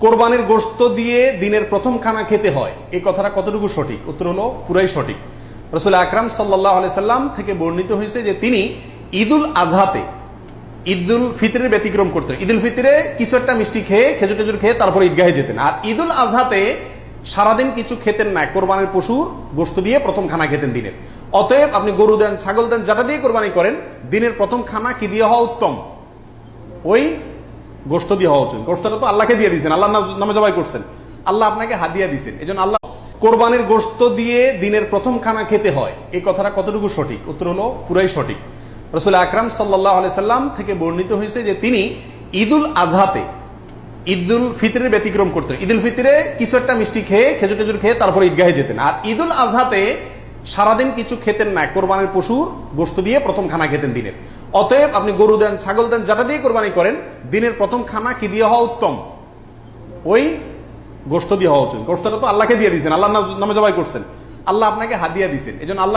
কোরবানির গোশত দিয়ে দিনের প্রথম খানা খেতে হয়, এই কথাটা কতটুকু সঠিক? উত্তর হলো পুরাই সঠিক। রাসূল আকরাম সাল্লাল্লাহু আলাইহি সাল্লাম থেকে বর্ণিত হয়েছে যে তিনি ঈদুল আজহাতে ঈদুল ফিতরের ব্যতিক্রম করতেন। ঈদুল ফিতরে কিছু একটা মিষ্টি খেয়ে খেজুর টেজুর খেয়ে তারপর ঈদগাহে যেতেন, আর ঈদুল আজহাতে সারাদিন কিছু খেতেন না, কোরবানির পশুর গোশত দিয়ে প্রথম খানা খেতেন দিনের। অতএব আপনি গরু দেন, ছাগল দেন, যেটা দিয়ে কোরবানি করেন, দিনের প্রথম খানা কি দিয়ে হওয়া উত্তম? ওই গোশত দিয়ে হওয়া উচিত। গোশতটা তো আল্লাহকে দিয়ে দিয়েছেন, আল্লাহর নামে জবাই করছেন, আল্লাহ আপনাকে হাদিয়া দিয়েছেন, এই জন্য আল্লাহ কোরবানির গোশত দিয়ে দিনের প্রথম খানা খেতে হয়, এই কথাটা কতটুকু সঠিক? উত্তর হলো পুরাই সঠিক। রাসূল আকরাম সাল্লাল্লাহু আলাইহি সাল্লাম থেকে বর্ণিত হয়েছে যে তিনি ঈদুল আজহাতে ঈদুল ফিতরের ব্যতিক্রম করতেন। ঈদুল ফিতরে কিছু একটা মিষ্টি খেয়ে খেজুর টেজুর খেয়ে তারপর ঈদগাহে যেতেন, আর ঈদুল আজহাতে সারাদিন কিছু খেতেন না, কোরবানির পশুর গোশত দিয়ে প্রথম খানা খেতেন দিনের। অতএব আপনি গরু দেন, ছাগল দেন, যেটা দিয়ে কোরবানি করেন, দিনের প্রথম খানা কি দিয়ে হওয়া উত্তম? ওই গোশত দিয়ে হওয়া উচিত। গোশতটা তো আল্লাহকে দিয়ে দিয়েছেন, আল্লাহর নামে জবাই করছেন, আল্লাহ আপনাকে হাদিয়া দিয়েছেন, এই জন্য আল্লাহ